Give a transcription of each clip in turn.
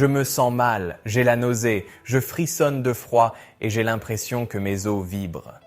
Je me sens mal, j'ai la nausée, je frissonne de froid et j'ai l'impression que mes os vibrent.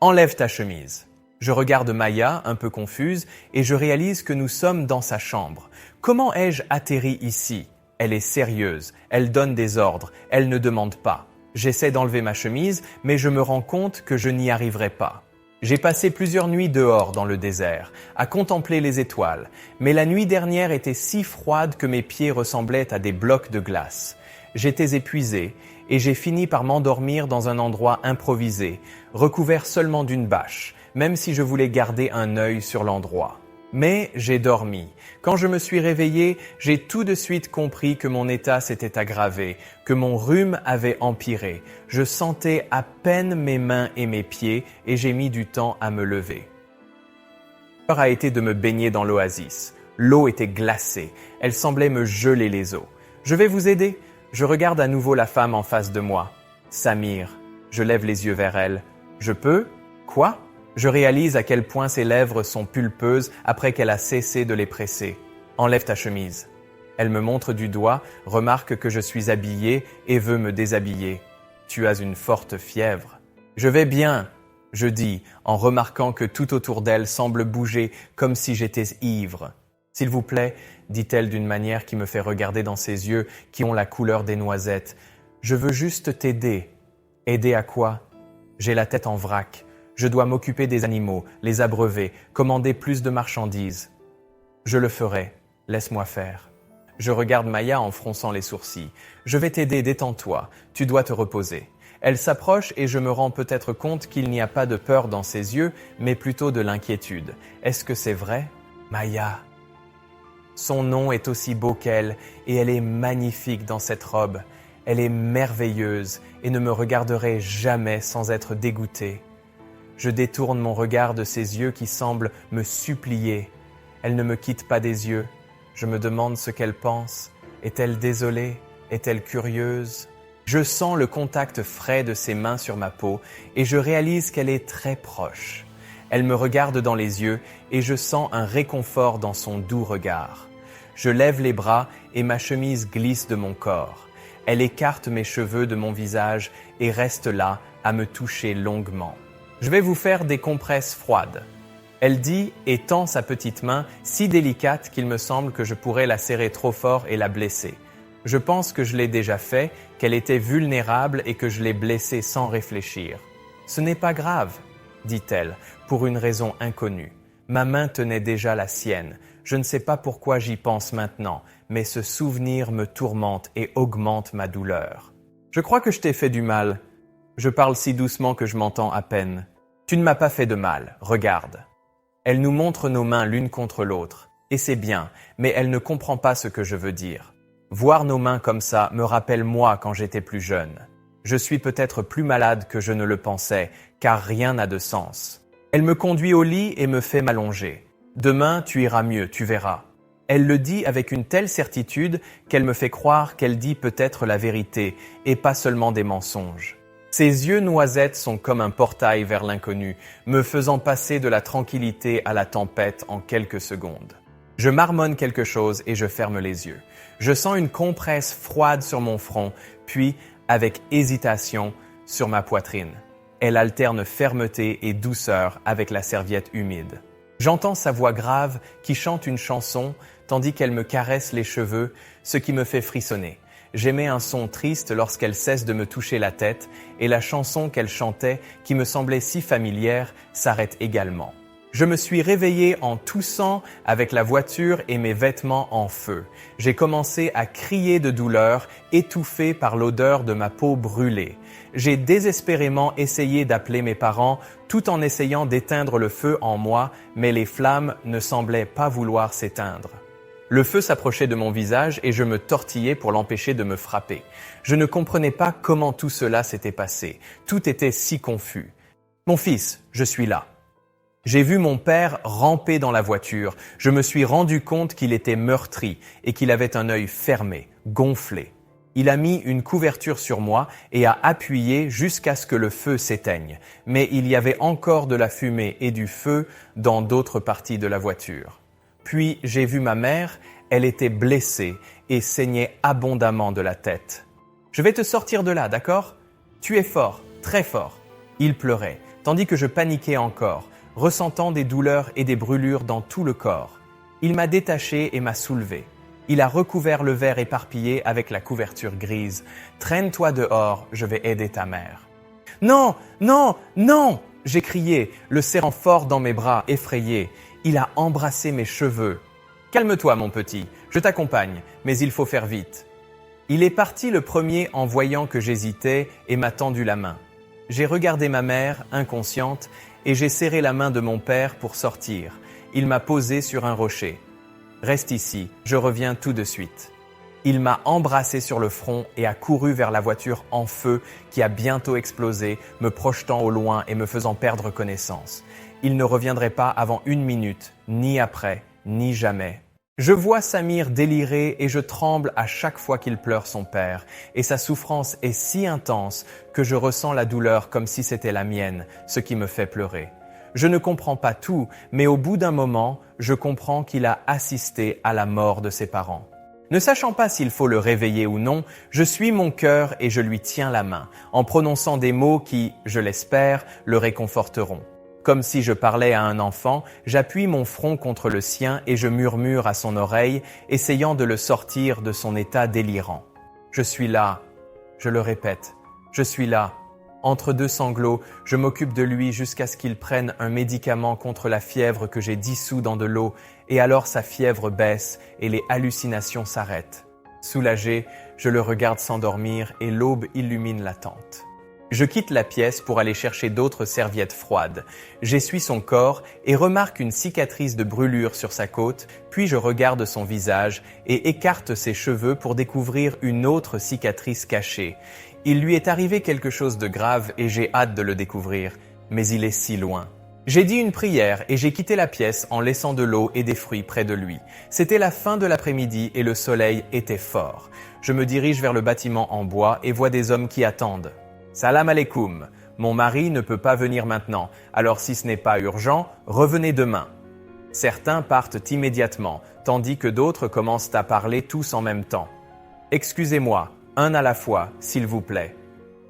Enlève ta chemise. Je regarde Maya, un peu confuse, et je réalise que nous sommes dans sa chambre. Comment ai-je atterri ici? Elle est sérieuse, elle donne des ordres, elle ne demande pas. J'essaie d'enlever ma chemise, mais je me rends compte que je n'y arriverai pas. J'ai passé plusieurs nuits dehors dans le désert, à contempler les étoiles, mais la nuit dernière était si froide que mes pieds ressemblaient à des blocs de glace. J'étais épuisé et j'ai fini par m'endormir dans un endroit improvisé, recouvert seulement d'une bâche, même si je voulais garder un œil sur l'endroit. Mais j'ai dormi. Quand je me suis réveillé, j'ai tout de suite compris que mon état s'était aggravé, que mon rhume avait empiré. Je sentais à peine mes mains et mes pieds et j'ai mis du temps à me lever. A été de me baigner dans l'oasis. L'eau était glacée. Elle semblait me geler les os. Je vais vous aider. Je regarde à nouveau la femme en face de moi. Samir. Je lève les yeux vers elle. Je peux? Quoi? Je réalise à quel point ses lèvres sont pulpeuses après qu'elle a cessé de les presser. Enlève ta chemise. Elle me montre du doigt, remarque que je suis habillé et veut me déshabiller. Tu as une forte fièvre. Je vais bien, je dis, en remarquant que tout autour d'elle semble bouger comme si j'étais ivre. S'il vous plaît, dit-elle d'une manière qui me fait regarder dans ses yeux qui ont la couleur des noisettes. Je veux juste t'aider. Aider à quoi? J'ai la tête en vrac. Je dois m'occuper des animaux, les abreuver, commander plus de marchandises. Je le ferai. Laisse-moi faire. Je regarde Maya en fronçant les sourcils. Je vais t'aider, détends-toi. Tu dois te reposer. Elle s'approche et je me rends peut-être compte qu'il n'y a pas de peur dans ses yeux, mais plutôt de l'inquiétude. Est-ce que c'est vrai? Maya. Son nom est aussi beau qu'elle et elle est magnifique dans cette robe. Elle est merveilleuse et ne me regarderait jamais sans être dégoûtée. Je détourne mon regard de ses yeux qui semblent me supplier. Elle ne me quitte pas des yeux. Je me demande ce qu'elle pense. Est-elle désolée? Est-elle curieuse? Je sens le contact frais de ses mains sur ma peau et je réalise qu'elle est très proche. Elle me regarde dans les yeux et je sens un réconfort dans son doux regard. Je lève les bras et ma chemise glisse de mon corps. Elle écarte mes cheveux de mon visage et reste là à me toucher longuement. Je vais vous faire des compresses froides. Elle dit et tend sa petite main si délicate qu'il me semble que je pourrais la serrer trop fort et la blesser. Je pense que je l'ai déjà fait, qu'elle était vulnérable et que je l'ai blessée sans réfléchir. Ce n'est pas grave, dit-elle, pour une raison inconnue. Ma main tenait déjà la sienne. Je ne sais pas pourquoi j'y pense maintenant, mais ce souvenir me tourmente et augmente ma douleur. Je crois que je t'ai fait du mal. Je parle si doucement que je m'entends à peine. Tu ne m'as pas fait de mal, regarde. Elle nous montre nos mains l'une contre l'autre, et c'est bien, mais elle ne comprend pas ce que je veux dire. Voir nos mains comme ça me rappelle moi quand j'étais plus jeune. Je suis peut-être plus malade que je ne le pensais, car rien n'a de sens. Elle me conduit au lit et me fait m'allonger. Demain, tu iras mieux, tu verras. Elle le dit avec une telle certitude qu'elle me fait croire qu'elle dit peut-être la vérité, et pas seulement des mensonges. Ses yeux noisettes sont comme un portail vers l'inconnu, me faisant passer de la tranquillité à la tempête en quelques secondes. Je marmonne quelque chose et je ferme les yeux. Je sens une compresse froide sur mon front, puis, avec hésitation, sur ma poitrine. Elle alterne fermeté et douceur avec la serviette humide. J'entends sa voix grave qui chante une chanson tandis qu'elle me caresse les cheveux, ce qui me fait frissonner. J'émets un son triste lorsqu'elle cesse de me toucher la tête et la chanson qu'elle chantait, qui me semblait si familière, s'arrête également. Je me suis réveillé en toussant avec la voiture et mes vêtements en feu. J'ai commencé à crier de douleur, étouffé par l'odeur de ma peau brûlée. J'ai désespérément essayé d'appeler mes parents tout en essayant d'éteindre le feu en moi, mais les flammes ne semblaient pas vouloir s'éteindre. Le feu s'approchait de mon visage et je me tortillais pour l'empêcher de me frapper. Je ne comprenais pas comment tout cela s'était passé. Tout était si confus. Mon fils, je suis là. J'ai vu mon père ramper dans la voiture. Je me suis rendu compte qu'il était meurtri et qu'il avait un œil fermé, gonflé. Il a mis une couverture sur moi et a appuyé jusqu'à ce que le feu s'éteigne. Mais il y avait encore de la fumée et du feu dans d'autres parties de la voiture. Puis j'ai vu ma mère, Elle était blessée et saignait abondamment de la tête. « Je vais te sortir de là, d'accord ? Tu es fort, très fort. » Il pleurait, tandis que je paniquais encore, ressentant des douleurs et des brûlures dans tout le corps. Il m'a détaché et m'a soulevé. Il a recouvert le verre éparpillé avec la couverture grise. « Traîne-toi dehors, je vais aider ta mère. »« Non, non, non !» j'ai crié, le serrant fort dans mes bras, effrayé. Il a embrassé mes cheveux. « Calme-toi, mon petit, je t'accompagne, mais il faut faire vite. » Il est parti le premier en voyant que j'hésitais et m'a tendu la main. J'ai regardé ma mère, inconsciente, et j'ai serré la main de mon père pour sortir. Il m'a posé sur un rocher. « Reste ici, je reviens tout de suite. » Il m'a embrassé sur le front et a couru vers la voiture en feu qui a bientôt explosé, me projetant au loin et me faisant perdre connaissance. Il ne reviendrait pas avant 1 minute, ni après, ni jamais. Je vois Samir délirer et je tremble à chaque fois qu'il pleure son père, et sa souffrance est si intense que je ressens la douleur comme si c'était la mienne, ce qui me fait pleurer. Je ne comprends pas tout, mais au bout d'un moment, je comprends qu'il a assisté à la mort de ses parents. Ne sachant pas s'il faut le réveiller ou non, je suis mon cœur et je lui tiens la main, en prononçant des mots qui, je l'espère, le réconforteront. Comme si je parlais à un enfant, j'appuie mon front contre le sien et je murmure à son oreille, essayant de le sortir de son état délirant. Je suis là, je le répète, je suis là. Entre 2 sanglots, je m'occupe de lui jusqu'à ce qu'il prenne un médicament contre la fièvre que j'ai dissous dans de l'eau, et alors sa fièvre baisse et les hallucinations s'arrêtent. Soulagé, je le regarde s'endormir et l'aube illumine la tente. Je quitte la pièce pour aller chercher d'autres serviettes froides. J'essuie son corps et remarque une cicatrice de brûlure sur sa côte, puis je regarde son visage et écarte ses cheveux pour découvrir une autre cicatrice cachée. Il lui est arrivé quelque chose de grave et j'ai hâte de le découvrir, mais il est si loin. J'ai dit une prière et j'ai quitté la pièce en laissant de l'eau et des fruits près de lui. C'était la fin de l'après-midi et le soleil était fort. Je me dirige vers le bâtiment en bois et vois des hommes qui attendent. « Salam alaikum, mon mari ne peut pas venir maintenant, alors si ce n'est pas urgent, revenez demain. » Certains partent immédiatement, tandis que d'autres commencent à parler tous en même temps. « Excusez-moi, un à la fois, s'il vous plaît. »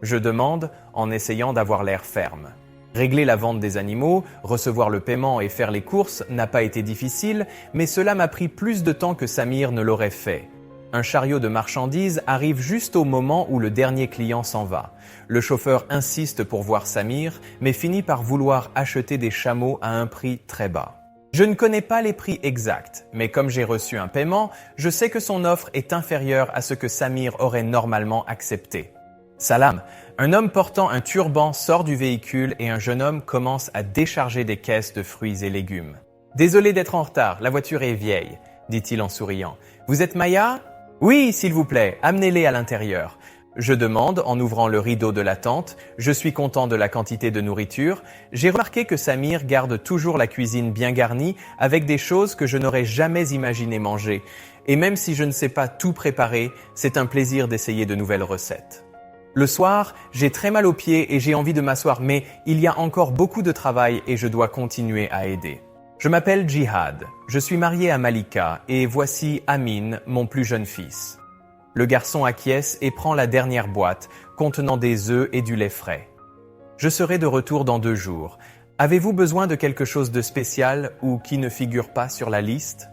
Je demande en essayant d'avoir l'air ferme. Régler la vente des animaux, recevoir le paiement et faire les courses n'a pas été difficile, mais cela m'a pris plus de temps que Samir ne l'aurait fait. Un chariot de marchandises arrive juste au moment où le dernier client s'en va. Le chauffeur insiste pour voir Samir, mais finit par vouloir acheter des chameaux à un prix très bas. Je ne connais pas les prix exacts, mais comme j'ai reçu un paiement, je sais que son offre est inférieure à ce que Samir aurait normalement accepté. Salam, un homme portant un turban sort du véhicule et un jeune homme commence à décharger des caisses de fruits et légumes. « Désolé d'être en retard, la voiture est vieille, » dit-il en souriant. « Vous êtes Maya ? » « Oui, s'il vous plaît, amenez-les à l'intérieur. » Je demande en ouvrant le rideau de la tente. Je suis content de la quantité de nourriture. J'ai remarqué que Samir garde toujours la cuisine bien garnie avec des choses que je n'aurais jamais imaginé manger. Et même si je ne sais pas tout préparer, c'est un plaisir d'essayer de nouvelles recettes. Le soir, j'ai très mal aux pieds et j'ai envie de m'asseoir, mais il y a encore beaucoup de travail et je dois continuer à aider. Je m'appelle Jihad, je suis marié à Malika et voici Amin, mon plus jeune fils. Le garçon acquiesce et prend la dernière boîte contenant des œufs et du lait frais. Je serai de retour dans 2 jours. Avez-vous besoin de quelque chose de spécial ou qui ne figure pas sur la liste ?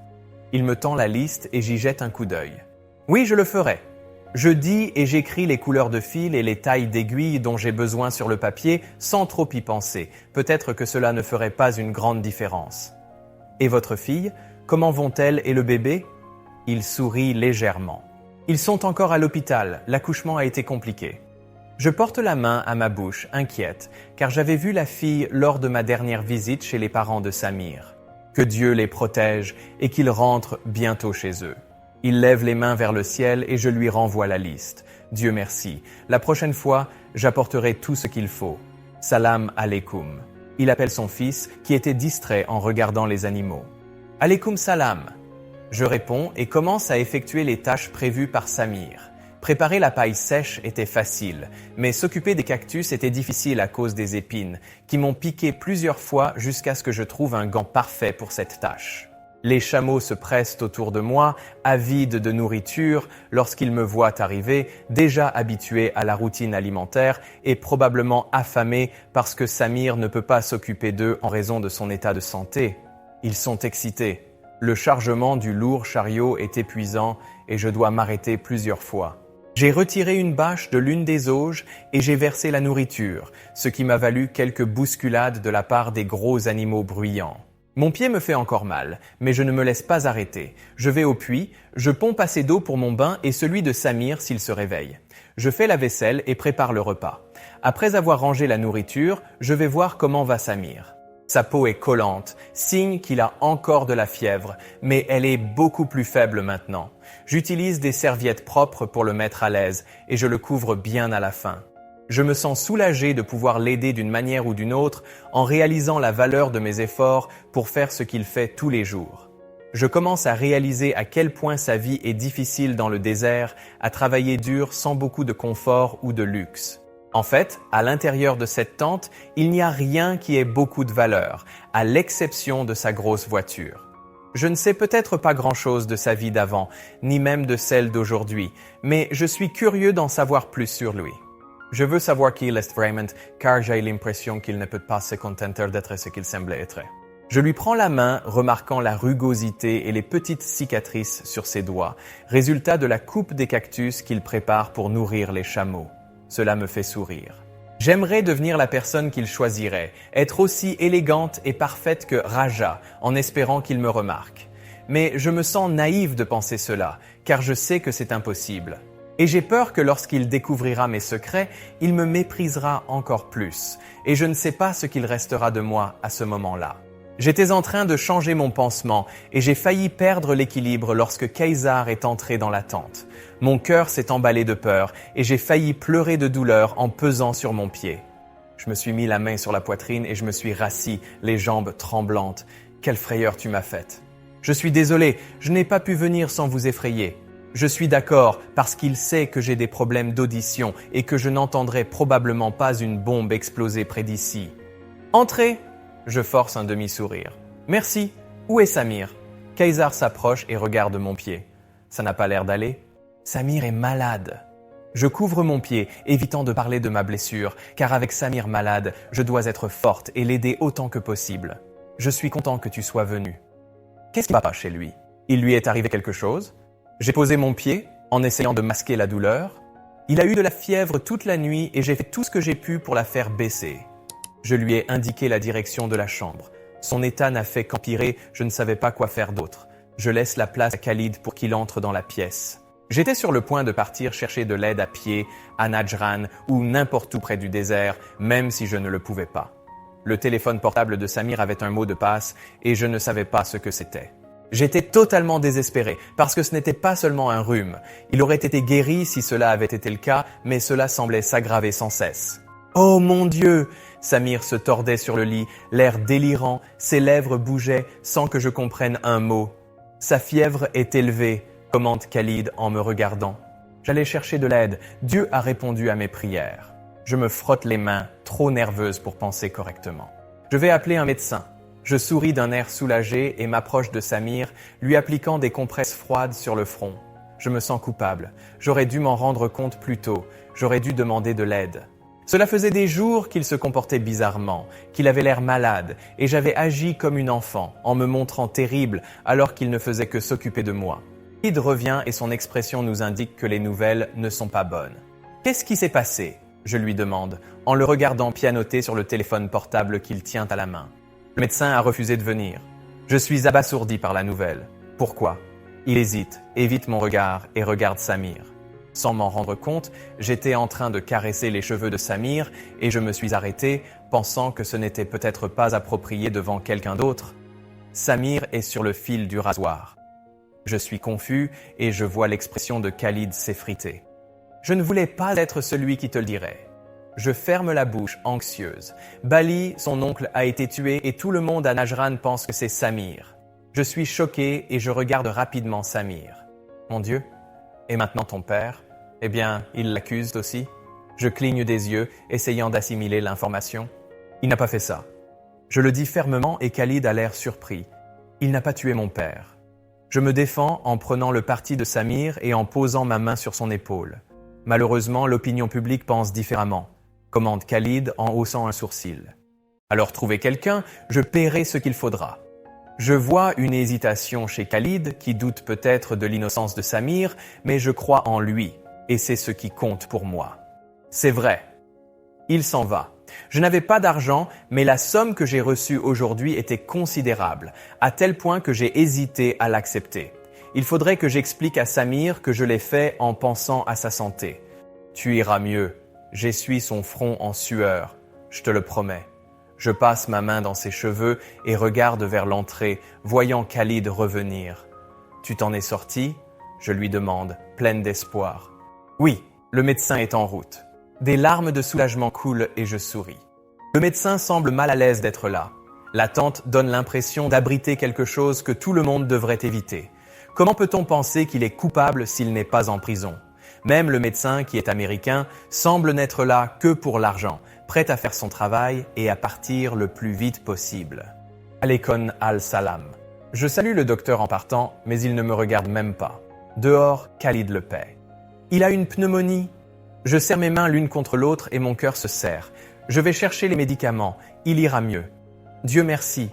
Il me tend la liste et j'y jette un coup d'œil. Oui, je le ferai. Je dis et j'écris les couleurs de fil et les tailles d'aiguilles dont j'ai besoin sur le papier sans trop y penser. Peut-être que cela ne ferait pas une grande différence. Et votre fille, comment vont-elle et le bébé ? Il sourit légèrement. Ils sont encore à l'hôpital, l'accouchement a été compliqué. Je porte la main à ma bouche, inquiète, car j'avais vu la fille lors de ma dernière visite chez les parents de Samir. Que Dieu les protège et qu'ils rentrent bientôt chez eux. Il lève les mains vers le ciel et je lui renvoie la liste. Dieu merci. La prochaine fois, j'apporterai tout ce qu'il faut. Salam alaikum. Il appelle son fils, qui était distrait en regardant les animaux. Alaikum salam. Je réponds et commence à effectuer les tâches prévues par Samir. Préparer la paille sèche était facile, mais s'occuper des cactus était difficile à cause des épines, qui m'ont piqué plusieurs fois jusqu'à ce que je trouve un gant parfait pour cette tâche. Les chameaux se pressent autour de moi, avides de nourriture, lorsqu'ils me voient arriver, déjà habitués à la routine alimentaire et probablement affamés parce que Samir ne peut pas s'occuper d'eux en raison de son état de santé. Ils sont excités. Le chargement du lourd chariot est épuisant et je dois m'arrêter plusieurs fois. J'ai retiré une bâche de l'une des auges et j'ai versé la nourriture, ce qui m'a valu quelques bousculades de la part des gros animaux bruyants. Mon pied me fait encore mal, mais je ne me laisse pas arrêter. Je vais au puits, je pompe assez d'eau pour mon bain et celui de Samir s'il se réveille. Je fais la vaisselle et prépare le repas. Après avoir rangé la nourriture, je vais voir comment va Samir. Sa peau est collante, signe qu'il a encore de la fièvre, mais elle est beaucoup plus faible maintenant. J'utilise des serviettes propres pour le mettre à l'aise et je le couvre bien à la fin. Je me sens soulagé de pouvoir l'aider d'une manière ou d'une autre en réalisant la valeur de mes efforts pour faire ce qu'il fait tous les jours. Je commence à réaliser à quel point sa vie est difficile dans le désert, à travailler dur sans beaucoup de confort ou de luxe. En fait, à l'intérieur de cette tente, il n'y a rien qui ait beaucoup de valeur, à l'exception de sa grosse voiture. Je ne sais peut-être pas grand-chose de sa vie d'avant, ni même de celle d'aujourd'hui, mais je suis curieux d'en savoir plus sur lui. Je veux savoir qui il est vraiment, car j'ai l'impression qu'il ne peut pas se contenter d'être ce qu'il semblait être. Je lui prends la main, remarquant la rugosité et les petites cicatrices sur ses doigts, résultat de la coupe des cactus qu'il prépare pour nourrir les chameaux. Cela me fait sourire. J'aimerais devenir la personne qu'il choisirait, être aussi élégante et parfaite que Raja, en espérant qu'il me remarque. Mais je me sens naïf de penser cela, car je sais que c'est impossible. Et j'ai peur que lorsqu'il découvrira mes secrets, il me méprisera encore plus, et je ne sais pas ce qu'il restera de moi à ce moment-là. J'étais en train de changer mon pansement, et j'ai failli perdre l'équilibre lorsque Kaysar est entré dans la tente. Mon cœur s'est emballé de peur, et j'ai failli pleurer de douleur en pesant sur mon pied. Je me suis mis la main sur la poitrine et je me suis rassis, les jambes tremblantes. Quelle frayeur tu m'as faite. Je suis désolé, je n'ai pas pu venir sans vous effrayer. Je suis d'accord parce qu'il sait que j'ai des problèmes d'audition et que je n'entendrai probablement pas une bombe exploser près d'ici. Entrez! Je force un demi-sourire. Merci. Où est Samir? Kaysar s'approche et regarde mon pied. Ça n'a pas l'air d'aller. Samir est malade. Je couvre mon pied, évitant de parler de ma blessure, car avec Samir malade, je dois être forte et l'aider autant que possible. Je suis content que tu sois venu. Qu'est-ce qui va pas chez lui? Il lui est arrivé quelque chose? J'ai posé mon pied, en essayant de masquer la douleur. Il a eu de la fièvre toute la nuit et j'ai fait tout ce que j'ai pu pour la faire baisser. Je lui ai indiqué la direction de la chambre. Son état n'a fait qu'empirer, je ne savais pas quoi faire d'autre. Je laisse la place à Khalid pour qu'il entre dans la pièce. J'étais sur le point de partir chercher de l'aide à pied, à Najran ou n'importe où près du désert, même si je ne le pouvais pas. Le téléphone portable de Samir avait un mot de passe et je ne savais pas ce que c'était. J'étais totalement désespéré parce que ce n'était pas seulement un rhume. Il aurait été guéri si cela avait été le cas, mais cela semblait s'aggraver sans cesse. Oh mon Dieu! Samir se tordait sur le lit, l'air délirant, ses lèvres bougeaient sans que je comprenne un mot. Sa fièvre est élevée, commente Khalid en me regardant. J'allais chercher de l'aide. Dieu a répondu à mes prières. Je me frotte les mains, trop nerveuse pour penser correctement. Je vais appeler un médecin. Je souris d'un air soulagé et m'approche de Samir, lui appliquant des compresses froides sur le front. Je me sens coupable. J'aurais dû m'en rendre compte plus tôt. J'aurais dû demander de l'aide. Cela faisait des jours qu'il se comportait bizarrement, qu'il avait l'air malade, et j'avais agi comme une enfant, en me montrant terrible alors qu'il ne faisait que s'occuper de moi. Khalid revient et son expression nous indique que les nouvelles ne sont pas bonnes. « Qu'est-ce qui s'est passé ?» je lui demande, en le regardant pianoter sur le téléphone portable qu'il tient à la main. Le médecin a refusé de venir. Je suis abasourdi par la nouvelle. Pourquoi? Il hésite, évite mon regard et regarde Samir. Sans m'en rendre compte, j'étais en train de caresser les cheveux de Samir et je me suis arrêté, pensant que ce n'était peut-être pas approprié devant quelqu'un d'autre. Samir est sur le fil du rasoir. Je suis confus et je vois l'expression de Khalid s'effriter. Je ne voulais pas être celui qui te le dirait. Je ferme la bouche, anxieuse. Bali, son oncle, a été tué et tout le monde à Najran pense que c'est Samir. Je suis choqué et je regarde rapidement Samir. Mon Dieu, et maintenant ton père? Eh bien, il l'accuse aussi. Je cligne des yeux, essayant d'assimiler l'information. Il n'a pas fait ça. Je le dis fermement et Khalid a l'air surpris. Il n'a pas tué mon père. Je me défends en prenant le parti de Samir et en posant ma main sur son épaule. Malheureusement, l'opinion publique pense différemment, commande Khalid en haussant un sourcil. Alors trouvez quelqu'un, je paierai ce qu'il faudra. Je vois une hésitation chez Khalid qui doute peut-être de l'innocence de Samir, mais je crois en lui et c'est ce qui compte pour moi. C'est vrai. Il s'en va. Je n'avais pas d'argent, mais la somme que j'ai reçue aujourd'hui était considérable, à tel point que j'ai hésité à l'accepter. Il faudrait que j'explique à Samir que je l'ai fait en pensant à sa santé. Tu iras mieux. J'essuie son front en sueur. Je te le promets. Je passe ma main dans ses cheveux et regarde vers l'entrée, voyant Khalid revenir. Tu t'en es sorti ? Je lui demande, pleine d'espoir. Oui, le médecin est en route. Des larmes de soulagement coulent et je souris. Le médecin semble mal à l'aise d'être là. L'attente donne l'impression d'abriter quelque chose que tout le monde devrait éviter. Comment peut-on penser qu'il est coupable s'il n'est pas en prison ? Même le médecin, qui est américain, semble n'être là que pour l'argent, prêt à faire son travail et à partir le plus vite possible. Alaykoum al-Salam. Je salue le docteur en partant, mais il ne me regarde même pas. Dehors, Khalid le paie. Il a une pneumonie. Je serre mes mains l'une contre l'autre et mon cœur se serre. Je vais chercher les médicaments. Il ira mieux. Dieu merci.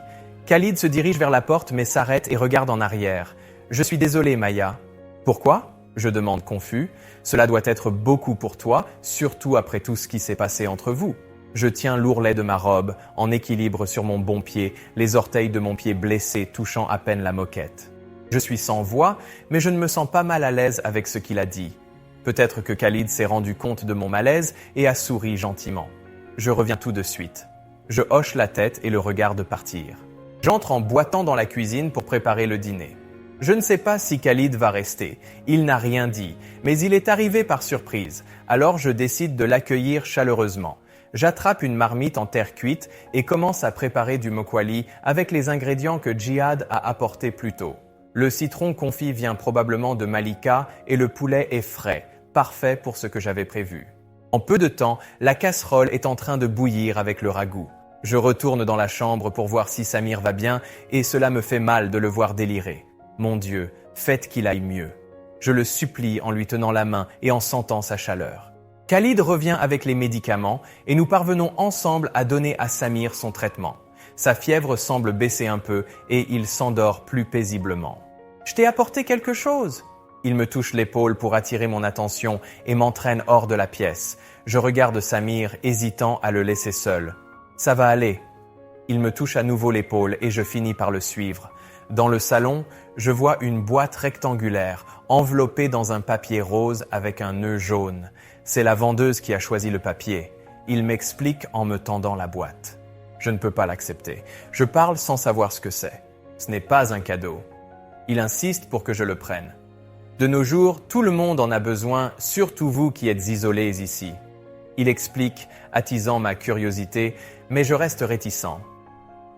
Khalid se dirige vers la porte mais s'arrête et regarde en arrière. Je suis désolé, Maya. Pourquoi ? Je demande confus. Cela doit être beaucoup pour toi, surtout après tout ce qui s'est passé entre vous. Je tiens l'ourlet de ma robe, en équilibre sur mon bon pied, les orteils de mon pied blessés touchant à peine la moquette. Je suis sans voix, mais je ne me sens pas mal à l'aise avec ce qu'il a dit. Peut-être que Khalid s'est rendu compte de mon malaise et a souri gentiment. Je reviens tout de suite. Je hoche la tête et le regarde partir. J'entre en boitant dans la cuisine pour préparer le dîner. Je ne sais pas si Khalid va rester. Il n'a rien dit, mais il est arrivé par surprise. Alors je décide de l'accueillir chaleureusement. J'attrape une marmite en terre cuite et commence à préparer du mokwali avec les ingrédients que Djihad a apportés plus tôt. Le citron confit vient probablement de Malika et le poulet est frais, parfait pour ce que j'avais prévu. En peu de temps, la casserole est en train de bouillir avec le ragoût. Je retourne dans la chambre pour voir si Samir va bien et cela me fait mal de le voir délirer. Mon Dieu, faites qu'il aille mieux. Je le supplie en lui tenant la main et en sentant sa chaleur. Khalid revient avec les médicaments et nous parvenons ensemble à donner à Samir son traitement. Sa fièvre semble baisser un peu et il s'endort plus paisiblement. « Je t'ai apporté quelque chose !» Il me touche l'épaule pour attirer mon attention et m'entraîne hors de la pièce. Je regarde Samir, hésitant à le laisser seul. « Ça va aller. » Il me touche à nouveau l'épaule et je finis par le suivre. Dans le salon, je vois une boîte rectangulaire, enveloppée dans un papier rose avec un nœud jaune. C'est la vendeuse qui a choisi le papier. Il m'explique en me tendant la boîte. Je ne peux pas l'accepter. Je parle sans savoir ce que c'est. Ce n'est pas un cadeau. Il insiste pour que je le prenne. De nos jours, tout le monde en a besoin, surtout vous qui êtes isolés ici. Il explique, attisant ma curiosité, mais je reste réticent.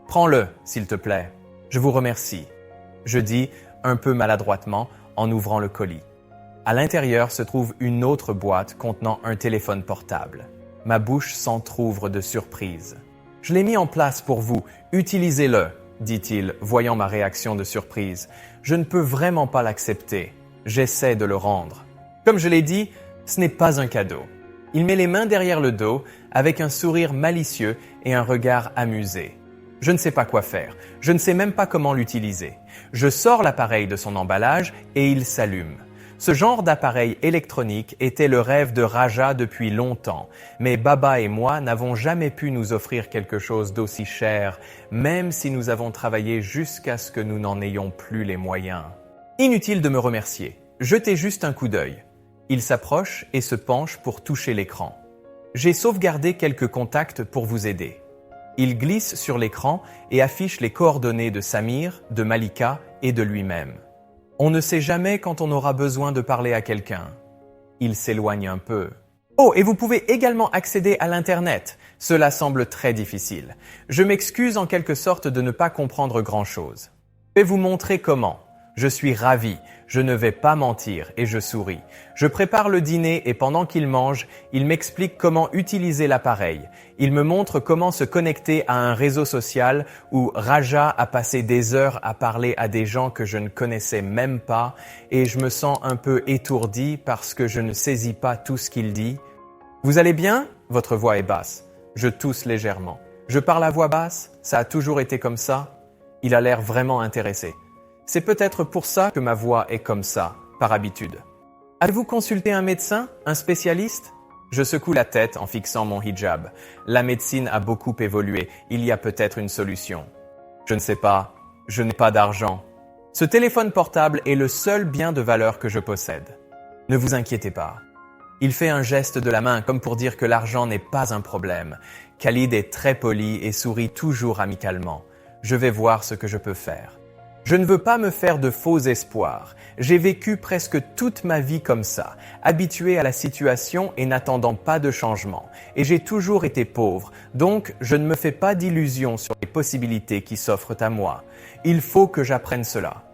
Prends-le, s'il te plaît. Je vous remercie. Je dis, un peu maladroitement, en ouvrant le colis. À l'intérieur se trouve une autre boîte contenant un téléphone portable. Ma bouche s'entrouvre de surprise. « Je l'ai mis en place pour vous, utilisez-le », dit-il, voyant ma réaction de surprise. « Je ne peux vraiment pas l'accepter. J'essaie de le rendre. » Comme je l'ai dit, ce n'est pas un cadeau. Il met les mains derrière le dos, avec un sourire malicieux et un regard amusé. Je ne sais pas quoi faire. Je ne sais même pas comment l'utiliser. Je sors l'appareil de son emballage et il s'allume. Ce genre d'appareil électronique était le rêve de Raja depuis longtemps, mais Baba et moi n'avons jamais pu nous offrir quelque chose d'aussi cher, même si nous avons travaillé jusqu'à ce que nous n'en ayons plus les moyens. Inutile de me remercier. Jetez juste un coup d'œil. Il s'approche et se penche pour toucher l'écran. J'ai sauvegardé quelques contacts pour vous aider. Il glisse sur l'écran et affiche les coordonnées de Samir, de Malika et de lui-même. On ne sait jamais quand on aura besoin de parler à quelqu'un. Il s'éloigne un peu. Oh, et vous pouvez également accéder à l'Internet. Cela semble très difficile. Je m'excuse en quelque sorte de ne pas comprendre grand-chose. Je vais vous montrer comment. Je suis ravi, je ne vais pas mentir et je souris. Je prépare le dîner et pendant qu'il mange, il m'explique comment utiliser l'appareil. Il me montre comment se connecter à un réseau social où Raja a passé des heures à parler à des gens que je ne connaissais même pas et je me sens un peu étourdi parce que je ne saisis pas tout ce qu'il dit. Vous allez bien? Votre voix est basse. Je tousse légèrement. Je parle à voix basse? Ça a toujours été comme ça? Il a l'air vraiment intéressé. C'est peut-être pour ça que ma voix est comme ça, par habitude. Avez-vous consulté un médecin, un spécialiste? Je secoue la tête en fixant mon hijab. La médecine a beaucoup évolué, il y a peut-être une solution. Je ne sais pas, je n'ai pas d'argent. Ce téléphone portable est le seul bien de valeur que je possède. Ne vous inquiétez pas. Il fait un geste de la main comme pour dire que l'argent n'est pas un problème. Khalid est très poli et sourit toujours amicalement. Je vais voir ce que je peux faire. Je ne veux pas me faire de faux espoirs. J'ai vécu presque toute ma vie comme ça, habitué à la situation et n'attendant pas de changement. Et j'ai toujours été pauvre, donc je ne me fais pas d'illusions sur les possibilités qui s'offrent à moi. Il faut que j'apprenne cela.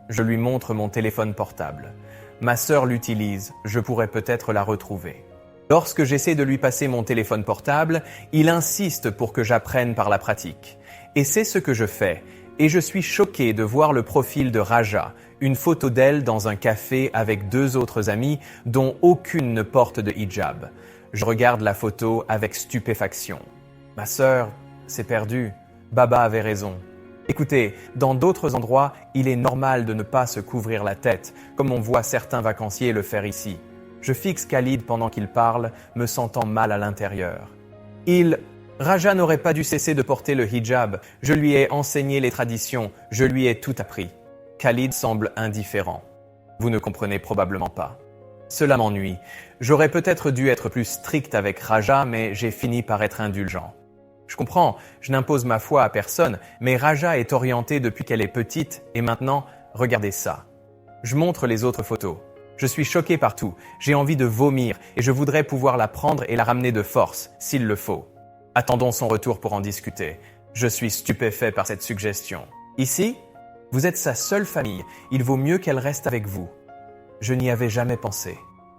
Je lui montre mon téléphone portable. Ma sœur l'utilise, je pourrais peut-être la retrouver. Lorsque j'essaie de lui passer mon téléphone portable, il insiste pour que j'apprenne par la pratique. Et c'est ce que je fais. Et je suis choqué de voir le profil de Raja, une photo d'elle dans un café avec 2 autres amies dont aucune ne porte de hijab. Je regarde la photo avec stupéfaction. Ma sœur, c'est perdu. Baba avait raison. Écoutez, dans d'autres endroits, il est normal de ne pas se couvrir la tête, comme on voit certains vacanciers le faire ici. Je fixe Khalid pendant qu'il parle, me sentant mal à l'intérieur. Raja n'aurait pas dû cesser de porter le hijab. Je lui ai enseigné les traditions, je lui ai tout appris. Khalid semble indifférent. Vous ne comprenez probablement pas. Cela m'ennuie. J'aurais peut-être dû être plus strict avec Raja, mais j'ai fini par être indulgent. Je comprends, je n'impose ma foi à personne, mais Raja est orientée depuis qu'elle est petite et maintenant, regardez ça. Je montre les autres photos. Je suis choqué par tout, j'ai envie de vomir et je voudrais pouvoir la prendre et la ramener de force, s'il le faut. Attendons son retour pour en discuter. Je suis stupéfait par cette suggestion. Ici, vous êtes sa seule famille. Il vaut mieux qu'elle reste avec vous. Je n'y avais jamais pensé.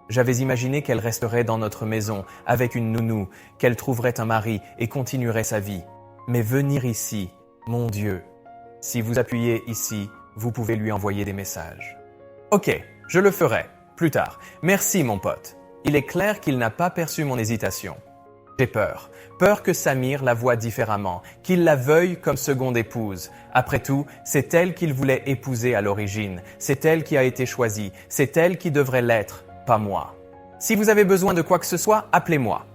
J'avais imaginé qu'elle resterait dans notre maison, avec une nounou, qu'elle trouverait un mari et continuerait sa vie. Mais venir ici, mon Dieu. Si vous appuyez ici, vous pouvez lui envoyer des messages. Ok, je le ferai, plus tard. Merci mon pote. Il est clair qu'il n'a pas perçu mon hésitation. J'ai peur. Peur que Samir la voie différemment, qu'il la veuille comme seconde épouse. Après tout, c'est elle qu'il voulait épouser à l'origine. C'est elle qui a été choisie. C'est elle qui devrait l'être, pas moi. Si vous avez besoin de quoi que ce soit, appelez-moi.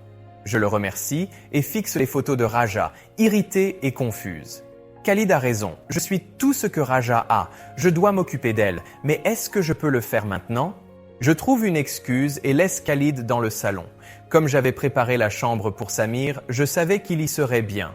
Je le remercie et fixe les photos de Raja, irritée et confuse. Khalid a raison. Je suis tout ce que Raja a. Je dois m'occuper d'elle. Mais est-ce que je peux le faire maintenant ? Je trouve une excuse et laisse Khalid dans le salon. Comme j'avais préparé la chambre pour Samir, je savais qu'il y serait bien.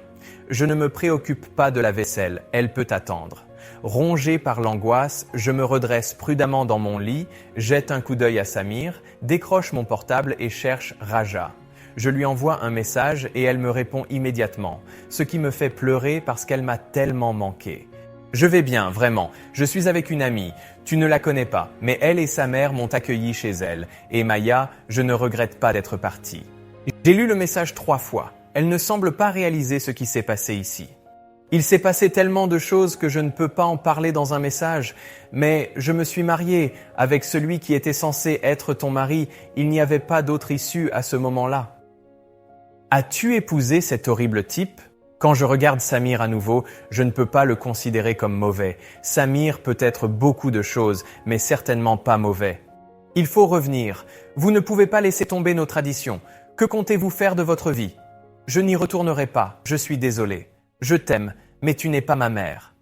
Je ne me préoccupe pas de la vaisselle, elle peut attendre. Rongé par l'angoisse, je me redresse prudemment dans mon lit, jette un coup d'œil à Samir, décroche mon portable et cherche Raja. Je lui envoie un message et elle me répond immédiatement, ce qui me fait pleurer parce qu'elle m'a tellement manqué. Je vais bien, vraiment. Je suis avec une amie. Tu ne la connais pas, mais elle et sa mère m'ont accueilli chez elle. Et Maya, je ne regrette pas d'être partie. J'ai lu le message 3 fois. Elle ne semble pas réaliser ce qui s'est passé ici. Il s'est passé tellement de choses que je ne peux pas en parler dans un message, mais je me suis mariée avec celui qui était censé être ton mari. Il n'y avait pas d'autre issue à ce moment-là. As-tu épousé cet horrible type ? Quand je regarde Samir à nouveau, je ne peux pas le considérer comme mauvais. Samir peut être beaucoup de choses, mais certainement pas mauvais. Il faut revenir. Vous ne pouvez pas laisser tomber nos traditions. Que comptez-vous faire de votre vie ? Je n'y retournerai pas, je suis désolé. Je t'aime, mais tu n'es pas ma mère.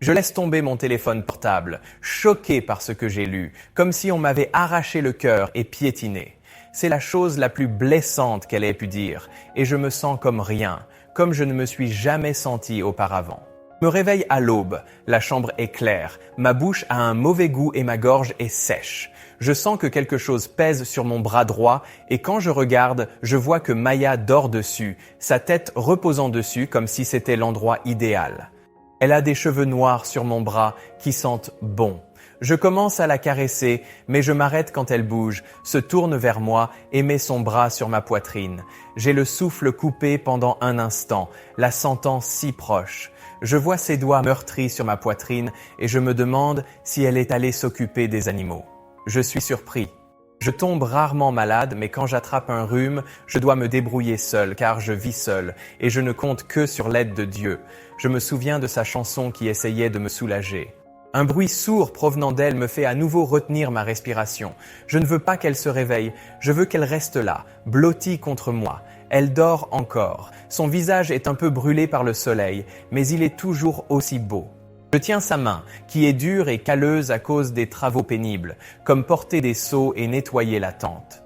Je laisse tomber mon téléphone portable, choqué par ce que j'ai lu, comme si on m'avait arraché le cœur et piétiné. C'est la chose la plus blessante qu'elle ait pu dire, et je me sens comme rien, comme je ne me suis jamais senti auparavant. Je me réveille à l'aube, la chambre est claire, ma bouche a un mauvais goût et ma gorge est sèche. Je sens que quelque chose pèse sur mon bras droit et quand je regarde, je vois que Maya dort dessus, sa tête reposant dessus comme si c'était l'endroit idéal. Elle a des cheveux noirs sur mon bras qui sentent bon. Je commence à la caresser, mais je m'arrête quand elle bouge, se tourne vers moi et met son bras sur ma poitrine. J'ai le souffle coupé pendant un instant, la sentant si proche. Je vois ses doigts meurtris sur ma poitrine et je me demande si elle est allée s'occuper des animaux. Je suis surpris. Je tombe rarement malade, mais quand j'attrape un rhume, je dois me débrouiller seul, car je vis seul, et je ne compte que sur l'aide de Dieu. Je me souviens de sa chanson qui essayait de me soulager. Un bruit sourd provenant d'elle me fait à nouveau retenir ma respiration. Je ne veux pas qu'elle se réveille, je veux qu'elle reste là, blottie contre moi. Elle dort encore. Son visage est un peu brûlé par le soleil, mais il est toujours aussi beau. Je tiens sa main, qui est dure et calleuse à cause des travaux pénibles, comme porter des seaux et nettoyer la tente.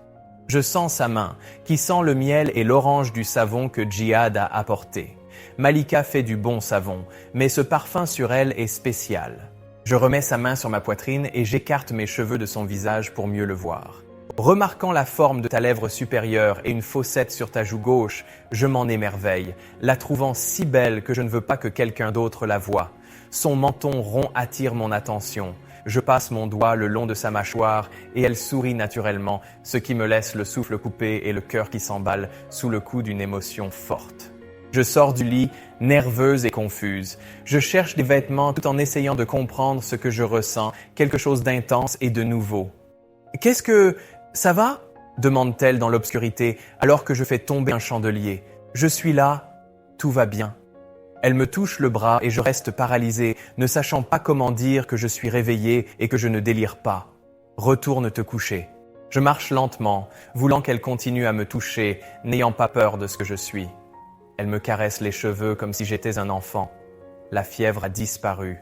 Je sens sa main, qui sent le miel et l'orange du savon que Djihad a apporté. Malika fait du bon savon, mais ce parfum sur elle est spécial. Je remets sa main sur ma poitrine et j'écarte mes cheveux de son visage pour mieux le voir. Remarquant la forme de ta lèvre supérieure et une fossette sur ta joue gauche, je m'en émerveille, la trouvant si belle que je ne veux pas que quelqu'un d'autre la voie. Son menton rond attire mon attention. Je passe mon doigt le long de sa mâchoire et elle sourit naturellement, ce qui me laisse le souffle coupé et le cœur qui s'emballe sous le coup d'une émotion forte. Je sors du lit, nerveuse et confuse. Je cherche des vêtements tout en essayant de comprendre ce que je ressens, quelque chose d'intense et de nouveau. « Qu'est-ce que... ça va ?» demande-t-elle dans l'obscurité alors que je fais tomber un chandelier. Je suis là, tout va bien. Elle me touche le bras et je reste paralysé, ne sachant pas comment dire que je suis réveillé et que je ne délire pas. Retourne te coucher. Je marche lentement, voulant qu'elle continue à me toucher, n'ayant pas peur de ce que je suis. Elle me caresse les cheveux comme si j'étais un enfant. La fièvre a disparu.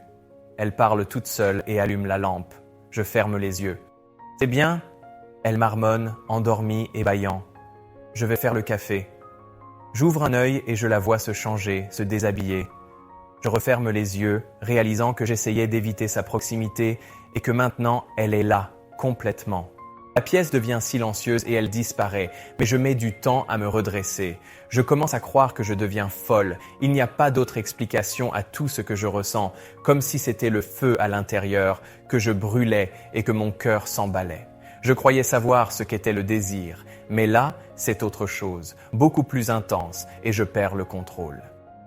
Elle parle toute seule et allume la lampe. Je ferme les yeux. « C'est bien ?» Elle marmonne, endormie et bâillant. Je vais faire le café. J'ouvre un œil et je la vois se changer, se déshabiller. Je referme les yeux, réalisant que j'essayais d'éviter sa proximité et que maintenant elle est là, complètement. La pièce devient silencieuse et elle disparaît, mais je mets du temps à me redresser. Je commence à croire que je deviens folle. Il n'y a pas d'autre explication à tout ce que je ressens, comme si c'était le feu à l'intérieur, que je brûlais et que mon cœur s'emballait. Je croyais savoir ce qu'était le désir, mais là, c'est autre chose, beaucoup plus intense, et je perds le contrôle.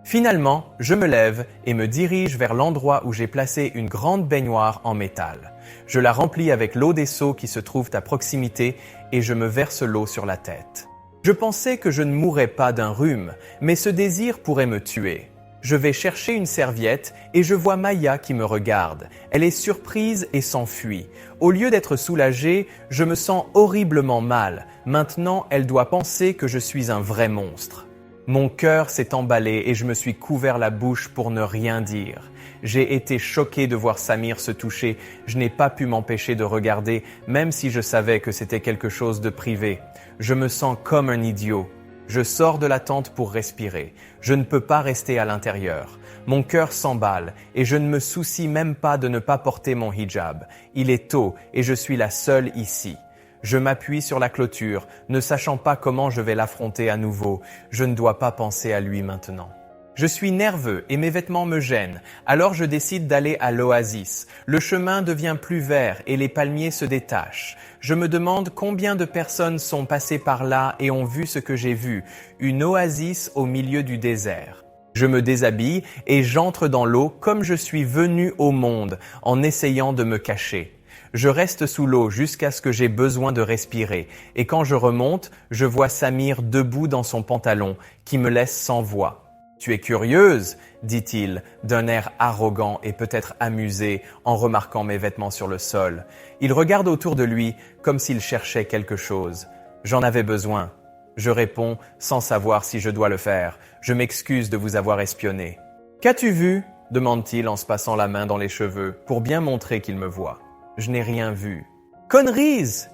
Finalement, je me lève et me dirige vers l'endroit où j'ai placé une grande baignoire en métal. Je la remplis avec l'eau des seaux qui se trouvent à proximité et je me verse l'eau sur la tête. Je pensais que je ne mourrais pas d'un rhume, mais ce désir pourrait me tuer. Je vais chercher une serviette et je vois Maya qui me regarde. Elle est surprise et s'enfuit. Au lieu d'être soulagée, je me sens horriblement mal. Maintenant, elle doit penser que je suis un vrai monstre. Mon cœur s'est emballé et je me suis couvert la bouche pour ne rien dire. J'ai été choqué de voir Samir se toucher. Je n'ai pas pu m'empêcher de regarder, même si je savais que c'était quelque chose de privé. Je me sens comme un idiot. Je sors de la tente pour respirer. Je ne peux pas rester à l'intérieur. Mon cœur s'emballe et je ne me soucie même pas de ne pas porter mon hijab. Il est tôt et je suis la seule ici. Je m'appuie sur la clôture, ne sachant pas comment je vais l'affronter à nouveau. Je ne dois pas penser à lui maintenant. Je suis nerveux et mes vêtements me gênent, alors je décide d'aller à l'oasis. Le chemin devient plus vert et les palmiers se détachent. Je me demande combien de personnes sont passées par là et ont vu ce que j'ai vu, une oasis au milieu du désert. Je me déshabille et j'entre dans l'eau comme je suis venu au monde, en essayant de me cacher. Je reste sous l'eau jusqu'à ce que j'ai besoin de respirer, et quand je remonte, je vois Samir debout dans son pantalon, qui me laisse sans voix. « Tu es curieuse ?» dit-il, d'un air arrogant et peut-être amusé en remarquant mes vêtements sur le sol. Il regarde autour de lui comme s'il cherchait quelque chose. J'en avais besoin. Je réponds sans savoir si je dois le faire. Je m'excuse de vous avoir espionné. « Qu'as-tu vu ?» demande-t-il en se passant la main dans les cheveux pour bien montrer qu'il me voit. Je n'ai rien vu. « Conneries !»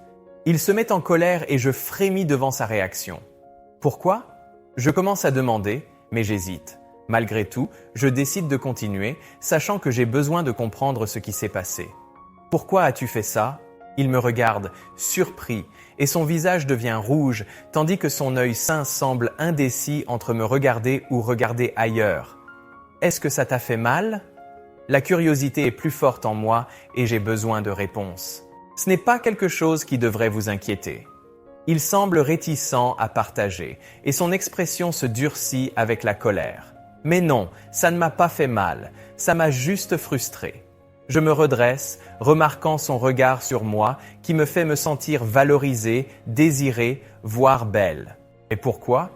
Il se met en colère et je frémis devant sa réaction. Pourquoi ? Je commence à demander, mais j'hésite. Malgré tout, je décide de continuer, sachant que j'ai besoin de comprendre ce qui s'est passé. « Pourquoi as-tu fait ça ?» Il me regarde, surpris, et son visage devient rouge, tandis que son œil sain semble indécis entre me regarder ou regarder ailleurs. « Est-ce que ça t'a fait mal ?» La curiosité est plus forte en moi et j'ai besoin de réponses. Ce n'est pas quelque chose qui devrait vous inquiéter. Il semble réticent à partager et son expression se durcit avec la colère. Mais non, ça ne m'a pas fait mal, ça m'a juste frustré. Je me redresse, remarquant son regard sur moi qui me fait me sentir valorisée, désirée, voire belle. Et pourquoi?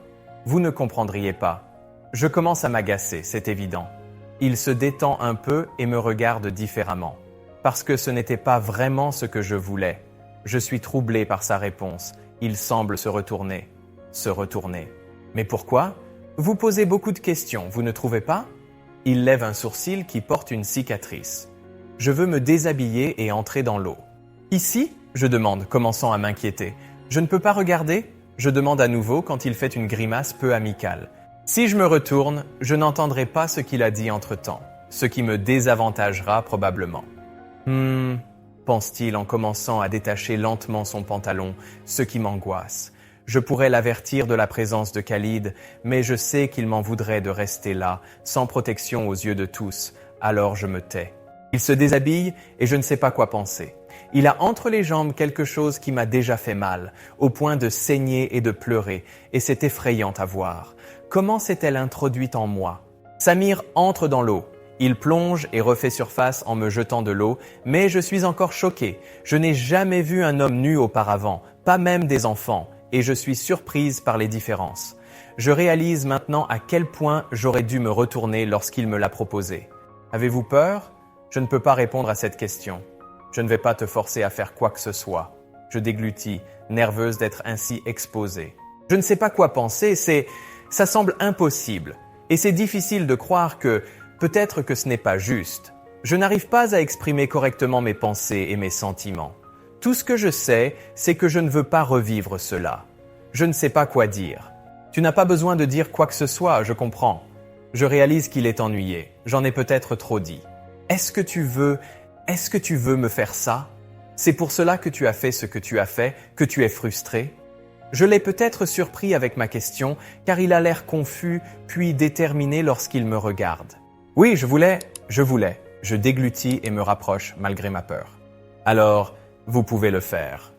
Vous ne comprendriez pas. Je commence à m'agacer, c'est évident. Il se détend un peu et me regarde différemment. Parce que ce n'était pas vraiment ce que je voulais. Je suis troublé par sa réponse. Il semble se retourner. Se retourner. Mais pourquoi? Vous posez beaucoup de questions, vous ne trouvez pas? Il lève un sourcil qui porte une cicatrice. Je veux me déshabiller et entrer dans l'eau. Ici? Je demande, commençant à m'inquiéter. Je ne peux pas regarder? Je demande à nouveau quand il fait une grimace peu amicale. Si je me retourne, je n'entendrai pas ce qu'il a dit entre-temps, ce qui me désavantagera probablement. Pense-t-il en commençant à détacher lentement son pantalon, ce qui m'angoisse. Je pourrais l'avertir de la présence de Khalid, mais je sais qu'il m'en voudrait de rester là, sans protection aux yeux de tous, alors je me tais. Il se déshabille et je ne sais pas quoi penser. Il a entre les jambes quelque chose qui m'a déjà fait mal, au point de saigner et de pleurer, et c'est effrayant à voir. Comment s'est-elle introduite en moi? Samir entre dans l'eau. Il plonge et refait surface en me jetant de l'eau, mais je suis encore choqué. Je n'ai jamais vu un homme nu auparavant, pas même des enfants, et je suis surprise par les différences. Je réalise maintenant à quel point j'aurais dû me retourner lorsqu'il me l'a proposé. Avez-vous peur? Je ne peux pas répondre à cette question. Je ne vais pas te forcer à faire quoi que ce soit. Je déglutis, nerveuse d'être ainsi exposée. Je ne sais pas quoi penser, ça semble impossible. Et c'est difficile de croire que, peut-être que ce n'est pas juste. Je n'arrive pas à exprimer correctement mes pensées et mes sentiments. Tout ce que je sais, c'est que je ne veux pas revivre cela. Je ne sais pas quoi dire. Tu n'as pas besoin de dire quoi que ce soit, je comprends. Je réalise qu'il est ennuyé. J'en ai peut-être trop dit. Est-ce que tu veux me faire ça? C'est pour cela que tu as fait ce que tu as fait, que tu es frustré? Je l'ai peut-être surpris avec ma question, car il a l'air confus, puis déterminé lorsqu'il me regarde. Oui, je voulais. Je déglutis et me rapproche malgré ma peur. Alors, vous pouvez le faire.